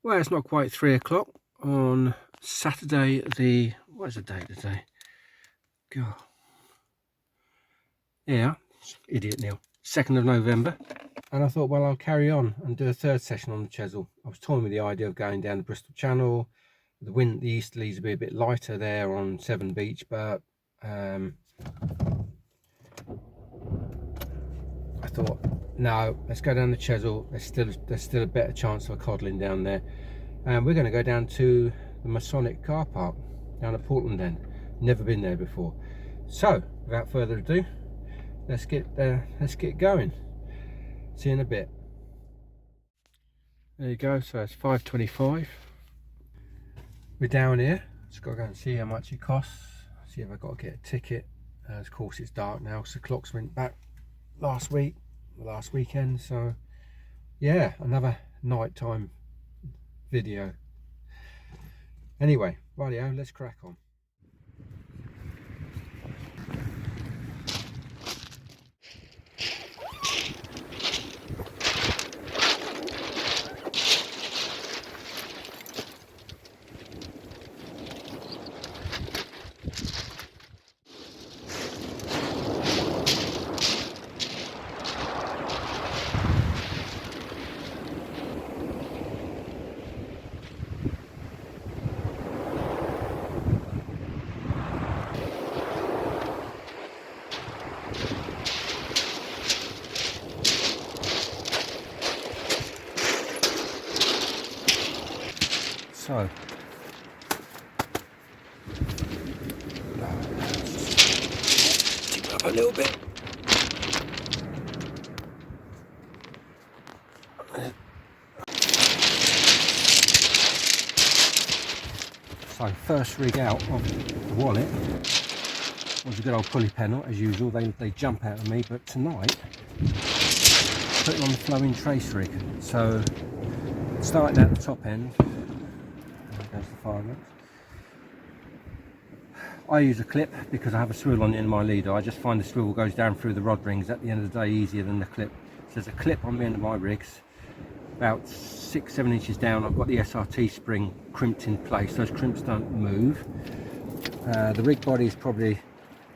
Well, it's not quite 3 o'clock on Saturday, what is the date today? God. Yeah, idiot Neil. 2nd of November. And I thought, well, I'll carry on and do a third session on the Chesil. I was toying with the idea of going down the Bristol Channel. The easterlies will be a bit lighter there on Chesil Beach, but I thought, no, let's go down the Chesil. There's still a better chance of coddling down there. And we're going to go down to the Masonic car park down at Portland End. Never been there before. So, without further ado, let's get going. See you in a bit. There you go. So it's 5:25. We're down here. Just got to go and see how much it costs. See if I've got to get a ticket. Of course, it's dark now because the clocks went back last weekend. So yeah, another nighttime video. Anyway, rightio, let's crack on. So, tip it up a little bit. So, first rig out of the wallet was a good old pulley panel, as usual. They jump out of me, but tonight, put it on the flowing trace rig. So, starting at the top end. There's the fireworks. I use a clip because I have a swivel on the end of my leader. I just find the swivel goes down through the rod rings at the end of the day easier than the clip. So there's a clip on the end of my rigs, about 6-7 inches down. I've got the SRT spring crimped in place. Those crimps don't move. The rig body is probably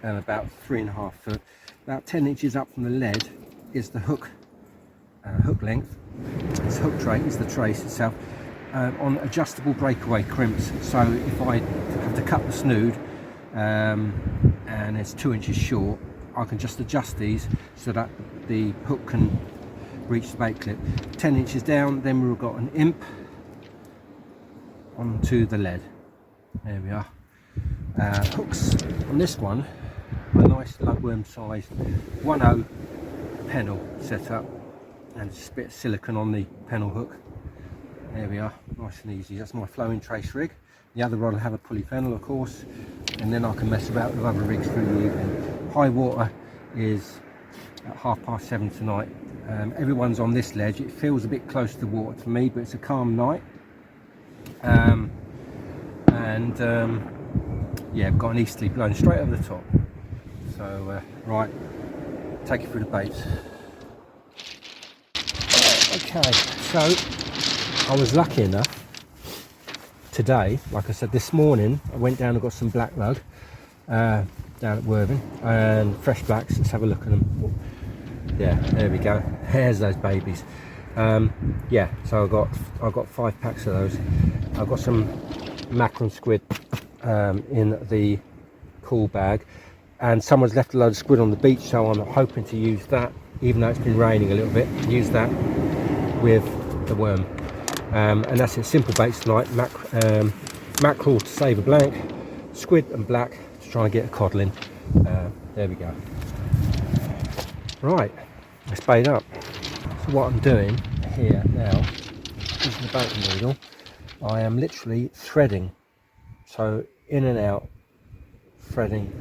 about 3.5 foot. About 10 inches up from the lead is the hook length. It's hook trace, is the trace itself. On adjustable breakaway crimps, so if I have to cut the snood and it's 2 inches short, I can just adjust these so that the hook can reach the bait clip. 10 inches down, then we've got an imp onto the lead. There we are. Hooks on this one, a nice lugworm sized 1/0 pennel setup, and just a bit of silicone on the pennel hook. There we are, nice and easy. That's my flowing trace rig. The other rod will have a pulley fennel, of course, and then I can mess about with other rigs through the evening. High water is at 7:30 tonight. Everyone's on this ledge. It feels a bit close to the water to me, but it's a calm night. Yeah, I've got an easterly blowing straight over the top. So, right, take you through the baits. Okay, so I was lucky enough today, like I said, this morning I went down and got some black lug down at Worthing, and fresh blacks. Let's have a look at them. Yeah, there we go. There's those babies. Yeah, so I got 5 packs of those. I've got some mackerel and squid in the cool bag, and someone's left a load of squid on the beach, so I'm hoping to use that, even though it's been raining a little bit, use that with the worm. And that's it, simple baits tonight. Mackerel to save a blank, squid and black to try and get a cod in. There we go. Right, let's bait up. So what I'm doing here now, using the baiting needle, I am literally threading. So in and out, threading,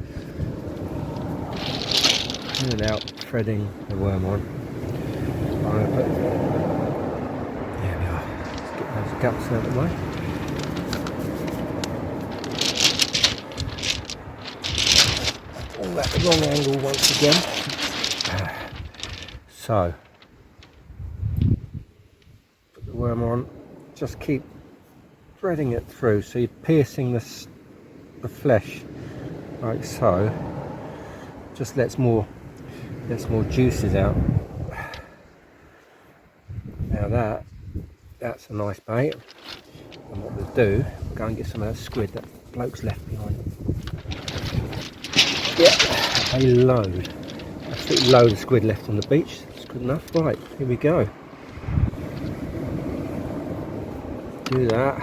in and out, threading the worm on. I'm going to put, those gaps out of the way. All at the wrong angle once again. So, put the worm on, just keep threading it through, so you're piercing the flesh like so. Just lets more juices out. Now that's a nice bait. And what we'll do, we'll go and get some of that squid that bloke's left behind. Yeah, a load. Absolute load of squid left on the beach. It's good enough. Right, here we go. Do that.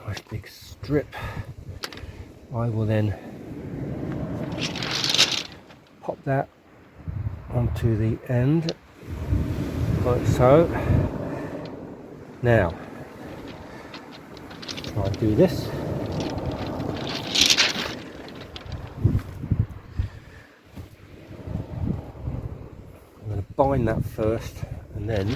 Nice big strip. I will then pop that onto the end like so. Now try and do this. I'm going to bind that first and then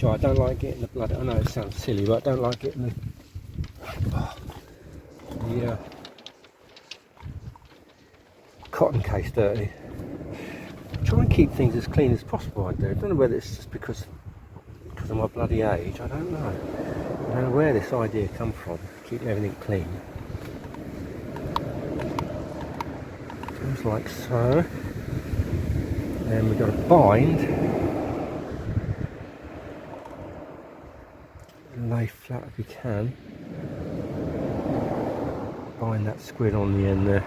I don't like getting the blood. I know it sounds silly, but I don't like getting the cotton case dirty. I try and keep things as clean as possible. I don't know whether it's just because of my bloody age. I don't know. I don't know where this idea comes from. Keeping everything clean. Just like so. Then we've got to bind. Lay flat if you can. Bind that squid on the end there.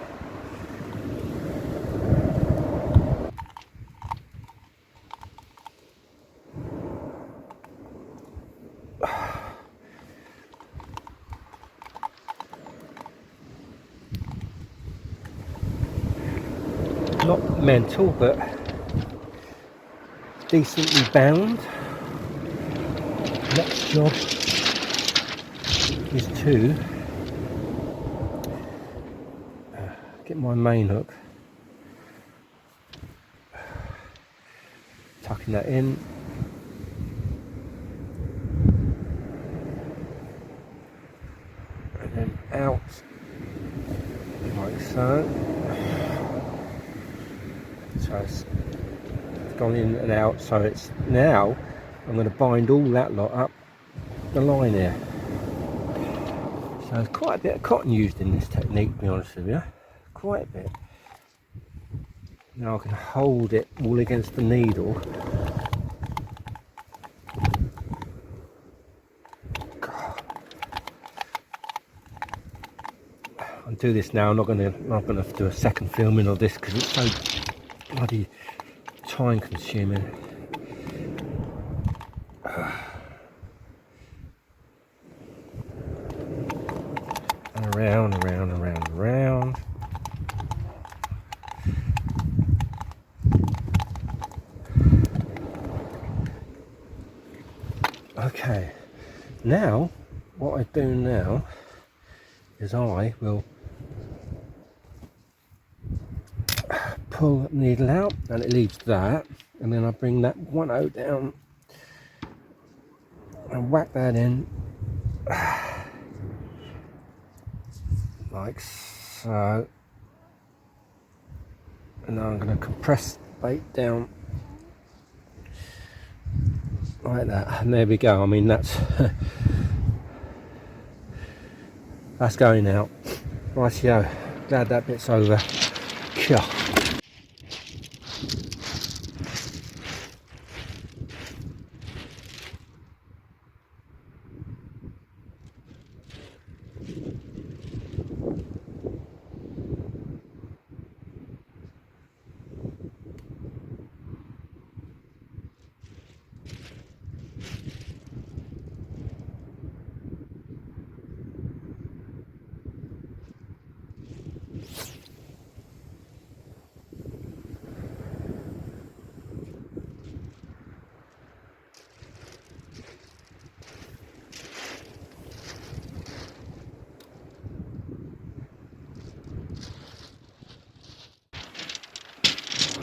Not mental, but decently bound. Next job is to get my main hook, tucking that in, and then out like so. So it's gone in and out, so it's now I'm going to bind all that lot up the line here. So there's quite a bit of cotton used in this technique, to be honest with you. Quite a bit. Now I can hold it all against the needle. I'll do this now. I'm not going to do a second filming of this because it's so bloody time consuming. And around, around, around, around. Okay, now what I do now is I will pull the needle out and it leaves that, and then I bring that 1/0 down and whack that in like so, and now I'm going to compress the bait down like that, and there we go. I mean, that's that's going out. Rightio, glad that bit's over. Yeah.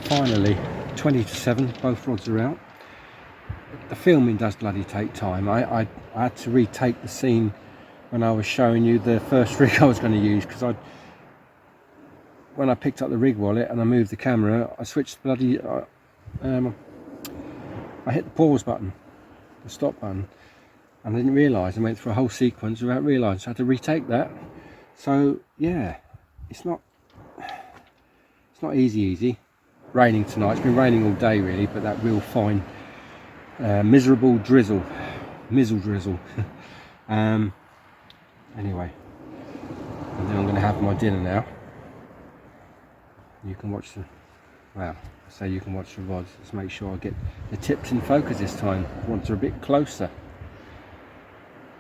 Finally, 20 to 7, both rods are out. The filming does bloody take time. I had to retake the scene when I was showing you the first rig I was going to use, because when I picked up the rig wallet and I moved the camera, I switched bloody, I hit the pause button, the stop button, and I didn't realise and went through a whole sequence without realising, so I had to retake that. So yeah, it's not easy. Raining tonight, it's been raining all day really, but that real fine miserable drizzle, anyway, and then I'm going to have my dinner now. You can watch the, well, I say you can watch the rods. Let's make sure I get the tips in focus this time. I want her a bit closer,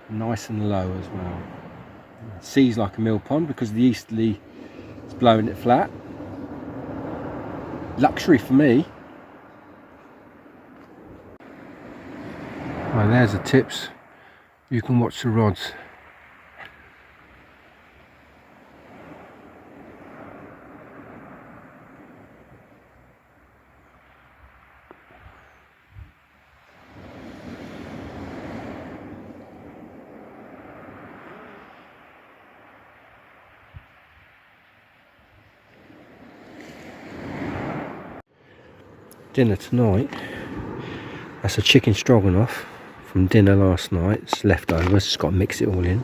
nice and low as well. Sea's like a mill pond because the easterly is blowing it flat. Luxury for me. Right, there's the tips. You can watch the rods. Dinner tonight, that's a chicken stroganoff from dinner last night. It's leftovers, just got to mix it all in.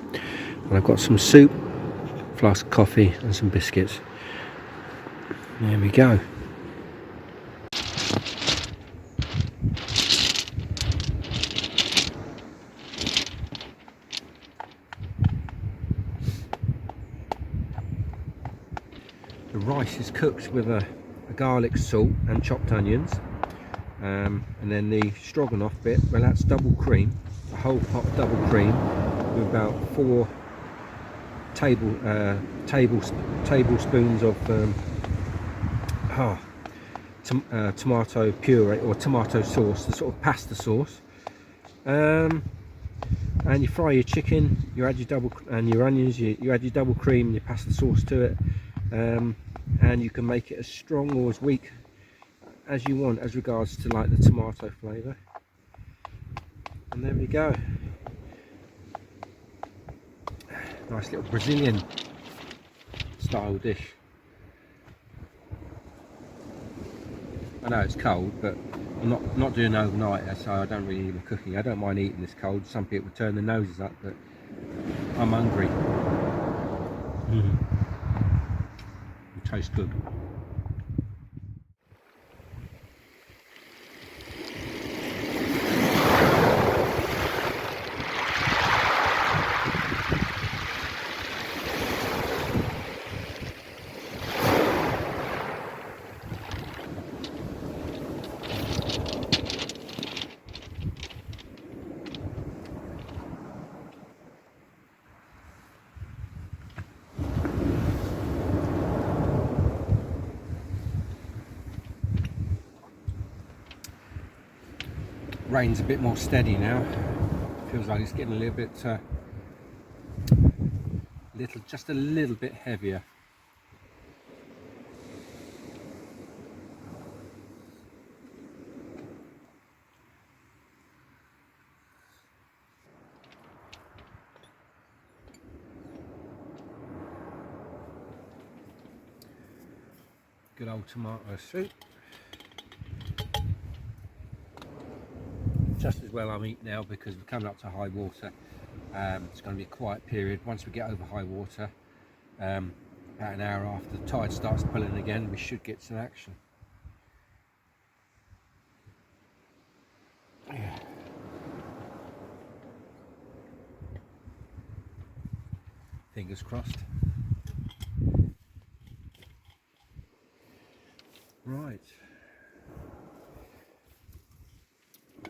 And I've got some soup, a flask of coffee and some biscuits. There we go. The rice is cooked with a garlic, salt and chopped onions, and then the stroganoff bit, well, that's double cream, a whole pot double cream with about 4 tablespoons of tomato puree or tomato sauce, the sort of pasta sauce, and you fry your chicken, you add your your onions, you add your double cream, your pasta sauce to it, and you can make it as strong or as weak as you want as regards to like the tomato flavour. And there we go. Nice little Brazilian style dish. I know it's cold, but I'm not doing overnight, so I don't really need my cooking. I don't mind eating this cold. Some people turn their noses up, but I'm hungry. It tastes good. Rain's a bit more steady now. Feels like it's getting a little bit, just a little bit heavier. Good old tomato soup. Just as well I'm eating now because we're coming up to high water. It's going to be a quiet period. Once we get over high water, about an hour after the tide starts pulling again, we should get some action. Yeah. Fingers crossed. Right. I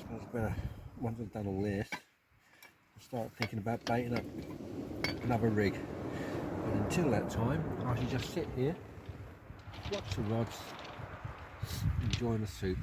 suppose better, once I've done all this, I'll start thinking about baiting up another rig. But until that time, I should just sit here, watch the rods, enjoy the soup.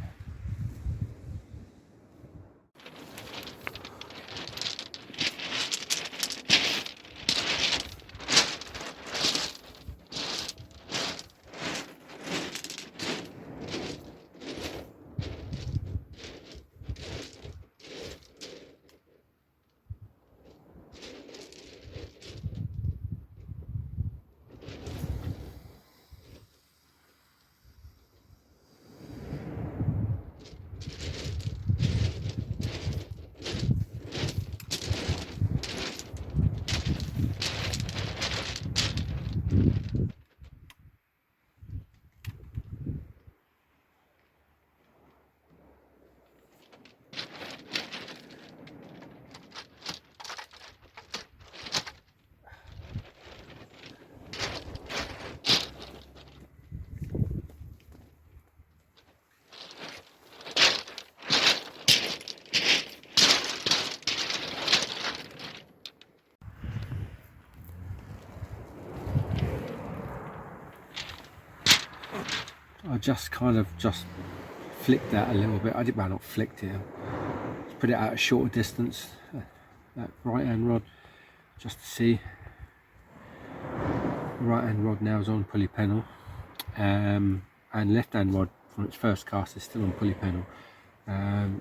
I just kind of flicked that a little bit. I did, well, not flicked it, just put it at a shorter distance, that right hand rod, just to see. The right hand rod now is on pulley panel, and left hand rod from its first cast is still on pulley panel.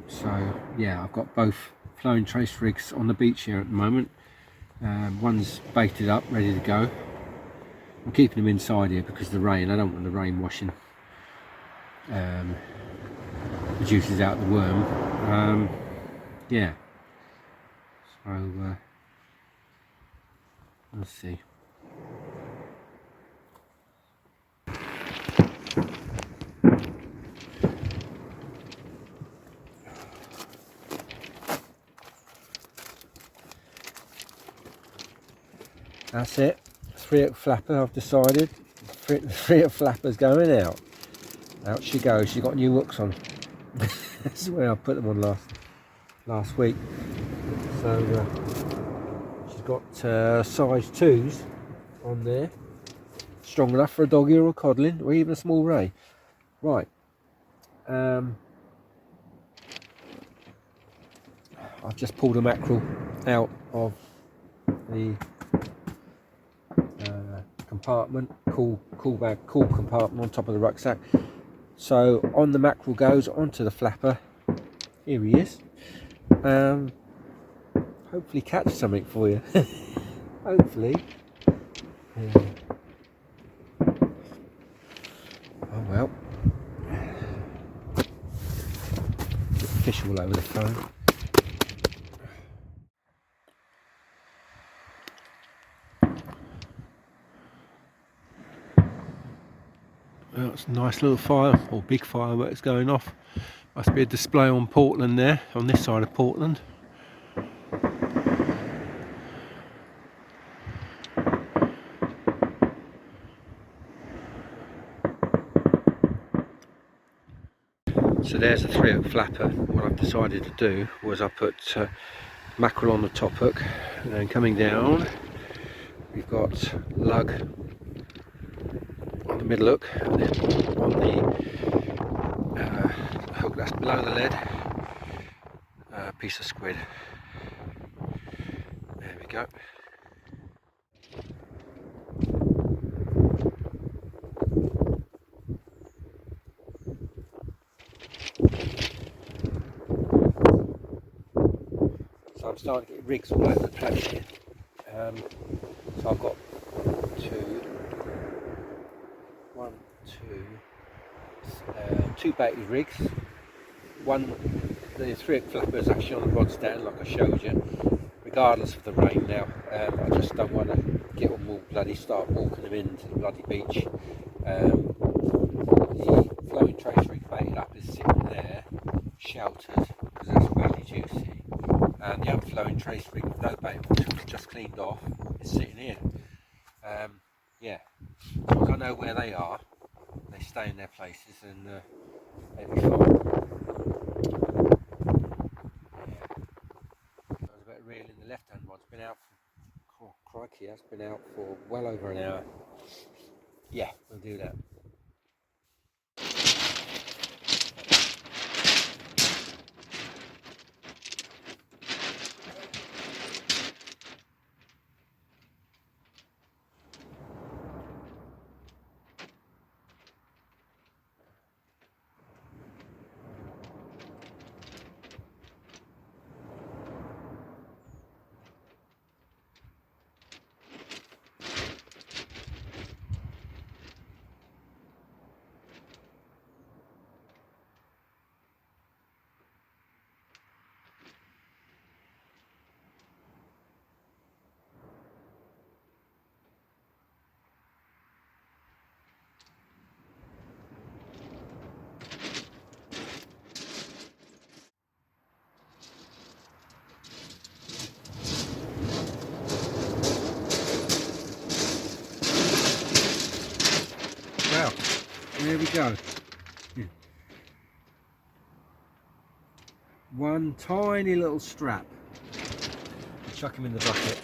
So yeah, I've got both flowing trace rigs on the beach here at the moment. One's baited up, ready to go. I'm keeping them inside here because of the rain. I don't want the rain washing the juices out of the worm. Yeah, so let's see. That's it, 3/8 flapper. I've decided 3/8 flapper's going out. Out she goes. She got new hooks on. This is where I put them on last week. So she's got size 2s on there, strong enough for a doggy or a codling or even a small ray. Right, I've just pulled a mackerel out of the compartment, cool compartment on top of the rucksack. So on the mackerel goes onto the flapper. Here he is. Hopefully catch something for you. Hopefully. Oh well. Fish all over the phone. Well, it's a nice little fire, or big fireworks going off. Must be a display on Portland there, on this side of Portland. So there's a 3/8 flapper. What I've decided to do was I put mackerel on the top hook, and then coming down we've got lug on the middle hook, and then on the hook that's below the lead, a piece of squid. There we go. So I'm starting to get rigs all over the place here. So I've got two baited rigs. One, the 3/8 flapper is actually on the rod stand like I showed you, regardless of the rain now. I just don't want to get them all bloody, start walking them into the bloody beach. The flowing trace rig baited up is sitting there, sheltered, because that's really juicy. And the other flowing trace rig with no bait, which was just cleaned off, is sitting here. Yeah, because I know where they are, they stay in their places and they'll be fine. I was about reeling the left hand rod's been out for, oh crikey, that's been out for well over an hour. Yeah, we'll do that. Well, there we go. One tiny little strap. Chuck him in the bucket.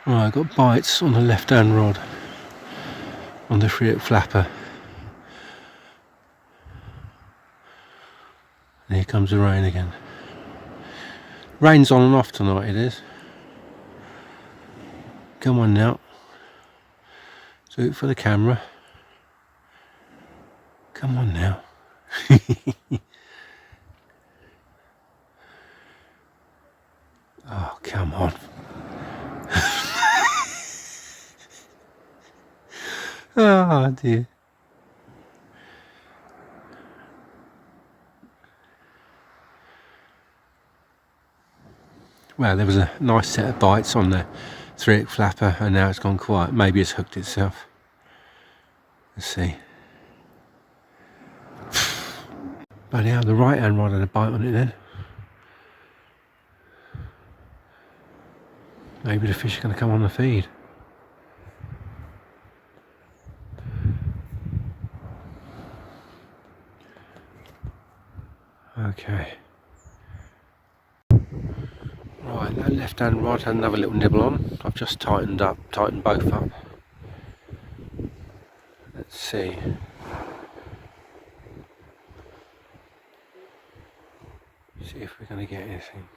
Right, I've got bites on the left hand rod on the 3/8 flapper. And here comes the rain again. Rain's on and off tonight, it is. Come on now. Do it for the camera. Come on now. Oh, come on. Oh dear. Well, there was a nice set of bites on the 3/8 flapper and now it's gone quiet. Maybe it's hooked itself. Let's see. But yeah, the right hand rod had a bite on it then. Maybe the fish are going to come on the feed. Okay. Right, that left hand rod had another little nibble on. I've just tightened both up. Let's see. See if we're going to get anything.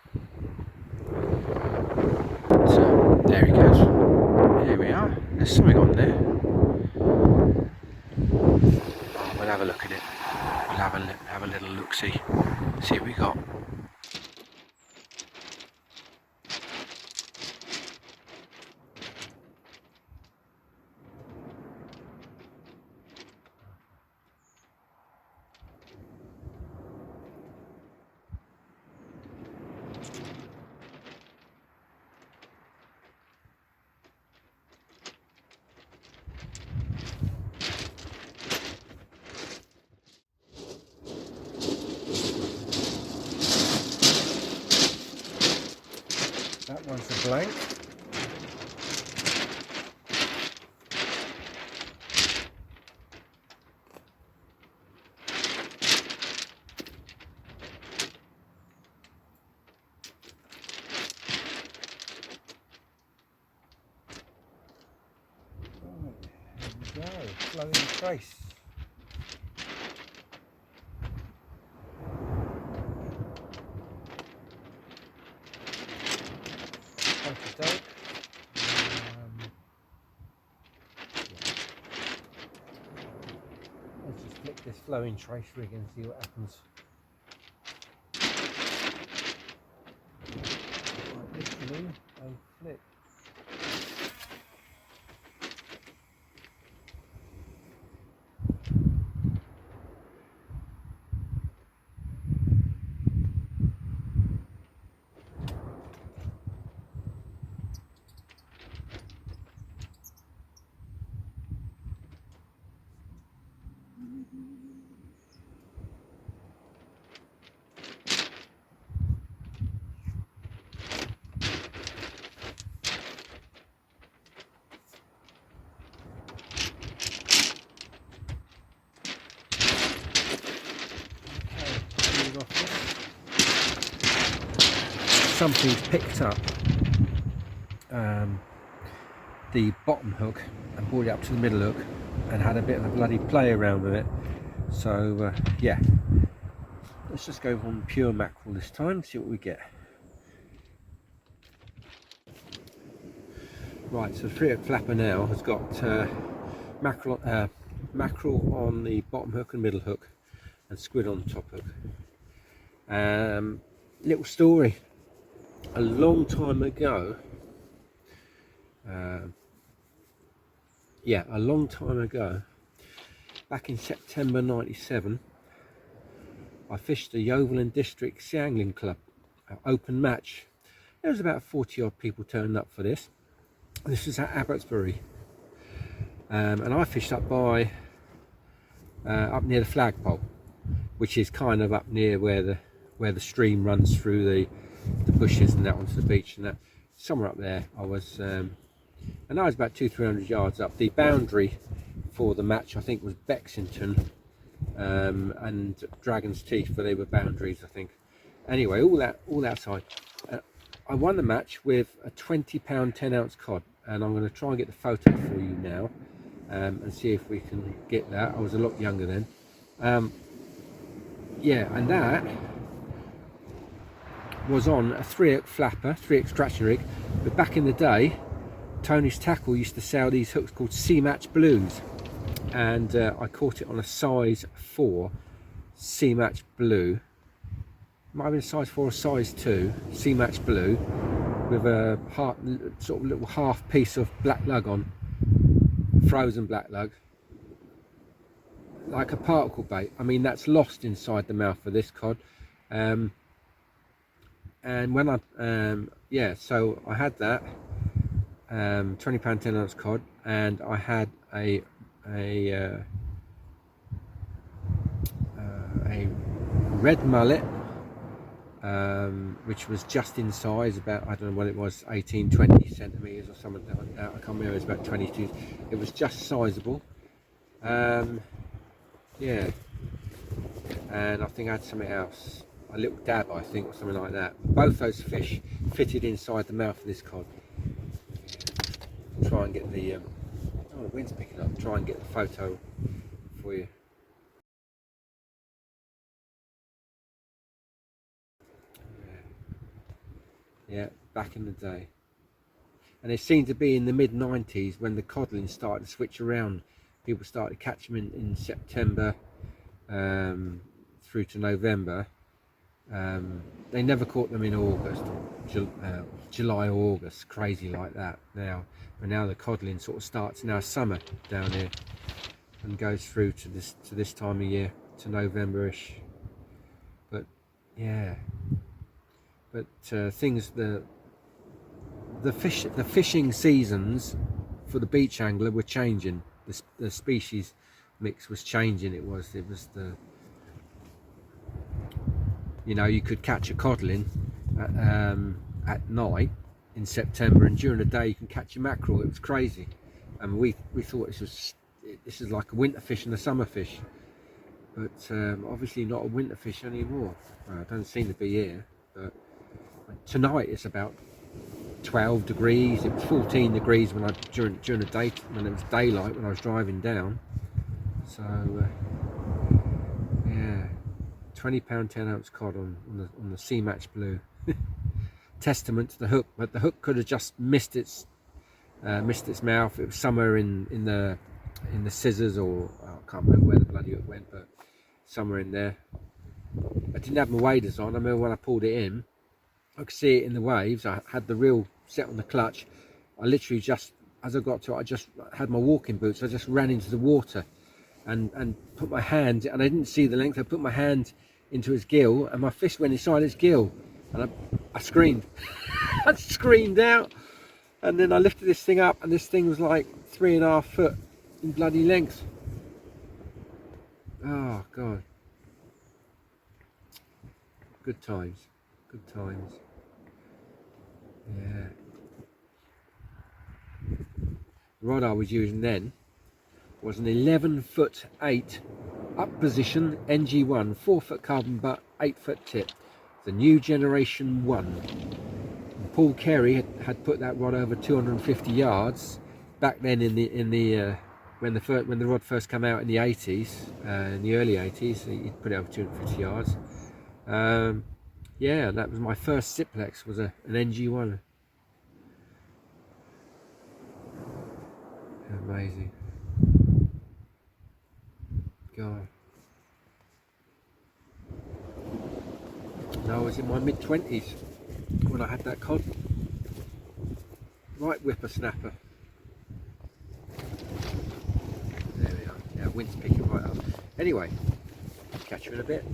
So, there he goes. Here we are. There's something on there. We'll have a look at it. We'll have a little look-see. See what we got. That one's a blank. There we go, flowing trace. Let's just flick this flowing trace rig and see what happens. Literally a flick. Something's picked up the bottom hook and brought it up to the middle hook and had a bit of a bloody play around with it. So yeah, let's just go on pure mackerel this time, see what we get. Right, so the 3/8 flapper now has got mackerel on the bottom hook and middle hook and squid on the top hook. Little story. A long time ago, back in September '97, I fished the Yeovil and District Sea Angling Club open match. There was about 40 odd people turning up for this. This was at Abbotsbury, and I fished up by up near the flagpole, which is kind of up near where the stream runs through the bushes and that onto the beach, and that somewhere up there I was, and I was about 200-300 yards up. The boundary for the match I think was Bexington and Dragon's Teeth, but they were boundaries I think. Anyway, all outside. I won the match with a 20-pound 10-ounce cod, and I'm going to try and get the photo for you now, and see if we can get that. I was a lot younger then. Yeah, and that was on a 3-hook flapper, 3 extraction rig. But back in the day, Tony's Tackle used to sell these hooks called C-Match Blues, and I caught it on a size 4 C-Match Blue. Might have been a size 4 or size 2 C-Match Blue with a sort of little half piece of black lug on, frozen black lug, like a particle bait. I mean, that's lost inside the mouth of this cod. And when I yeah, so I had that 20-pound 10-ounce cod, and I had a red mullet, which was just in size, about, I don't know what it was, 18-20 centimeters or something like that. I can't remember, it was about 22. It was just sizable. Yeah, and I think I had something else, a little dab, I think, or something like that. Both those fish fitted inside the mouth of this cod. Try and get the oh, the wind's picking up. Try and get the photo for you. Yeah, back in the day. And it seemed to be in the mid-90s when the codling started to switch around. People started to catch them in September through to November. They never caught them in August, July or August, crazy like that now. But now the codling sort of starts now summer down here and goes through to this time of year, to November-ish. But yeah, but things, the fishing seasons for the beach angler were changing. The species mix was changing. It was the, you know, you could catch a codling at night in September, and during the day you can catch a mackerel. It was crazy, and we thought this is like a winter fish and a summer fish, but obviously not a winter fish anymore. Well, it doesn't seem to be here. But tonight it's about 12 degrees. It was 14 degrees when during the day, when it was daylight, when I was driving down. So yeah, 20-pound 10-ounce cod on the C-Match Blue. Testament to the hook, but the hook could have just missed its mouth. It was somewhere in the scissors, or I can't remember where the bloody hook went, but somewhere in there. I didn't have my waders on. I remember when I pulled it in, I could see it in the waves. I had the reel set on the clutch. I literally just, as I got to it, I just had my walking boots. I just ran into the water and put my hand, and I didn't see the length. I put my hand into his gill, and my fish went inside his gill, and I screamed. I screamed out, and then I lifted this thing up, and this thing was like 3.5 foot in bloody length. Oh God, good times, good times. Yeah. The rod I was using then was an 11'8" up position NG1, 4-foot carbon butt, 8-foot tip, the new generation 1. And Paul Carey had put that rod over 250 yards back then in the when the rod first came out in the 80s, in the early 80s. He put it over 250 yards. Yeah, that was my first Siplex, was an NG1. Amazing. God. No, I was in my mid-20s when I had that cod. Right whippersnapper. There we are. Yeah, wind's picking right up. Anyway, catch you in a bit.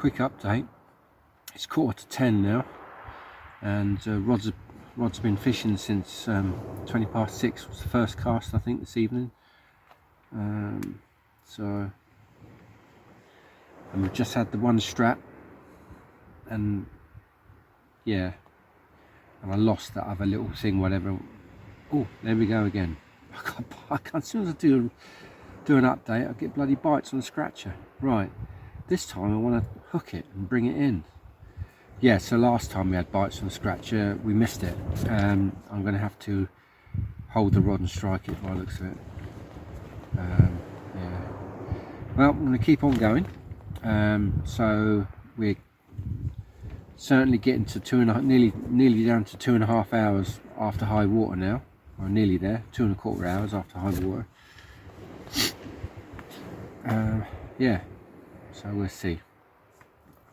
quick update. It's 9:45 now, and Rod's been fishing since 6:20 was the first cast, I think, this evening. And we've just had the one strap, and yeah, and I lost that other little thing, whatever. Oh, there we go again. I can't, as soon as I do an update, I get bloody bites on the scratcher. Right, this time I want to hook it and bring it in. Yeah, so last time we had bites on the scratcher, we missed it. I'm going to have to hold the rod and strike it by the looks of it. Yeah. Well, I'm going to keep on going. So we're certainly getting to 2.5, nearly down to 2.5 hours after high water now. Or nearly there, 2.25 hours after high water. Yeah, so we'll see.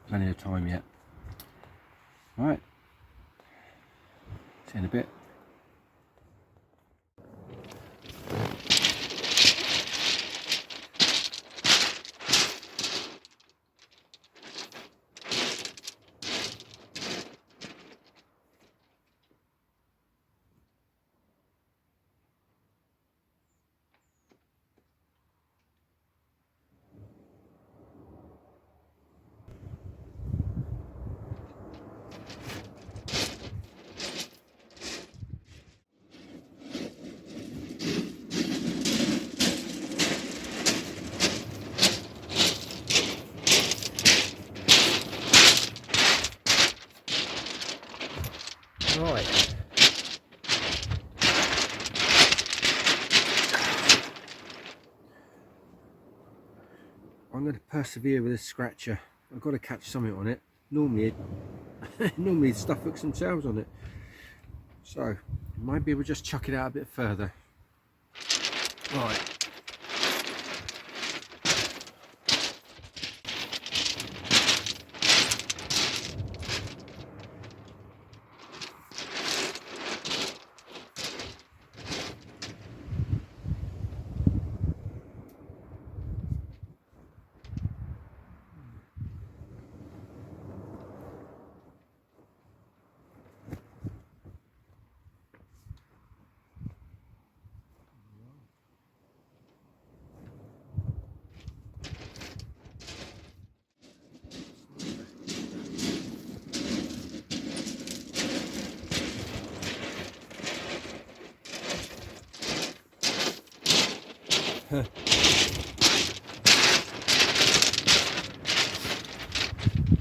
Plenty of time yet. Right, see you in a bit. Right. I'm going to persevere with this scratcher. I've got to catch something on it. Normally stuff hooks themselves on it. So maybe we'll just chuck it out a bit further. Right.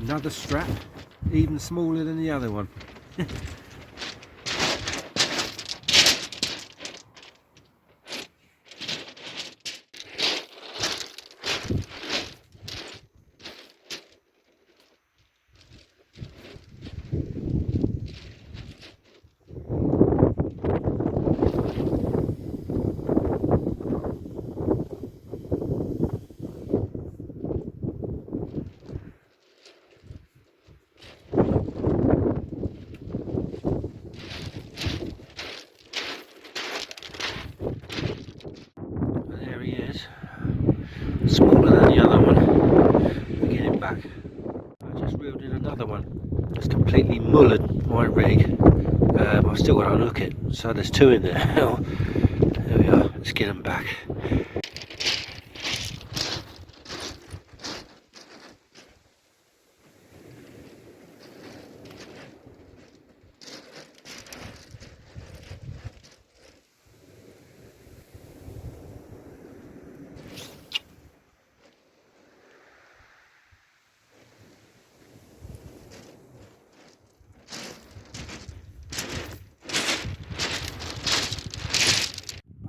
Another strap, even smaller than the other one. There he is, smaller than the other one. We're getting back. I just reeled in another one. It's completely mullered my rig. I've still got to unhook it, so there's two in there. There we are. Let's get them back.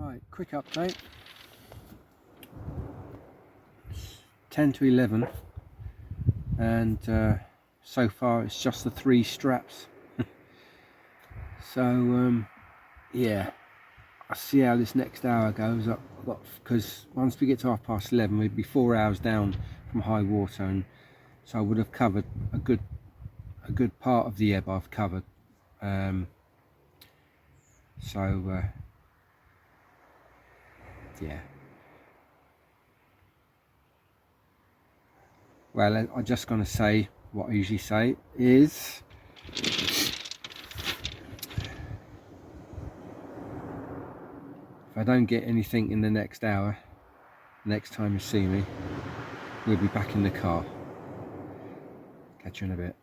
Right, quick update. 10 to 11, and so far it's just the 3 straps. So yeah, I'll see how this next hour goes up, because once we get to 11:30 we'd be 4 hours down from high water, and so I would have covered a good part of the ebb. I've covered. Yeah. well, I'm just going to say what I usually say is, if I don't get anything in the next hour, next time you see me, we'll be back in the car. Catch you in a bit.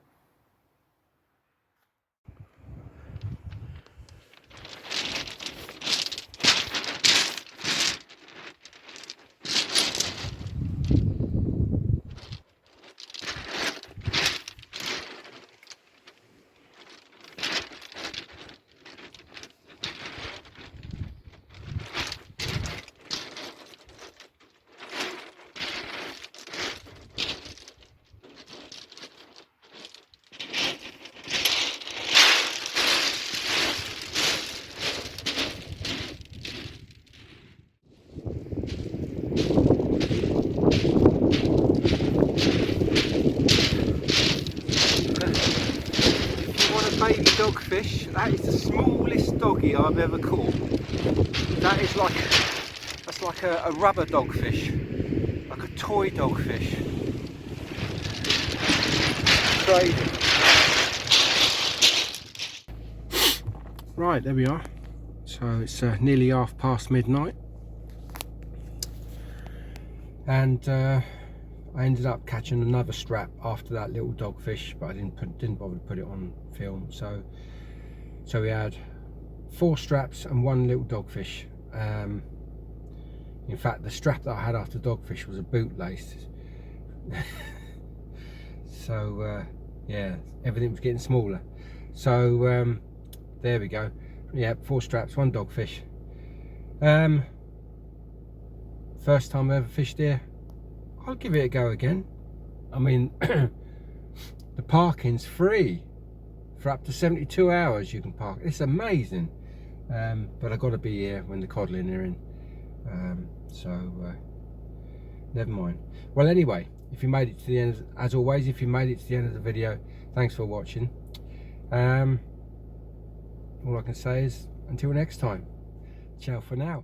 Baby dogfish, that is the smallest doggy I've ever caught. That is like, that's like a rubber dogfish, like a toy dogfish. Crazy. Right, there we are. So it's nearly midnight, and I ended up catching another strap after that little dogfish, but I didn't bother to put it on film. So we had 4 straps and 1 little dogfish. In fact, the strap that I had after dogfish was a bootlace. So yeah, everything was getting smaller. So there we go. Yeah, 4 straps, 1 dogfish. First time I ever fished here. I'll give it a go again. I mean, the parking's free for up to 72 hours. You can park. It's amazing. But I've got to be here when the codling are in. Never mind. Well, anyway, if you made it to the end, as always, if you made it to the end of the video, thanks for watching. All I can say is until next time. Ciao for now.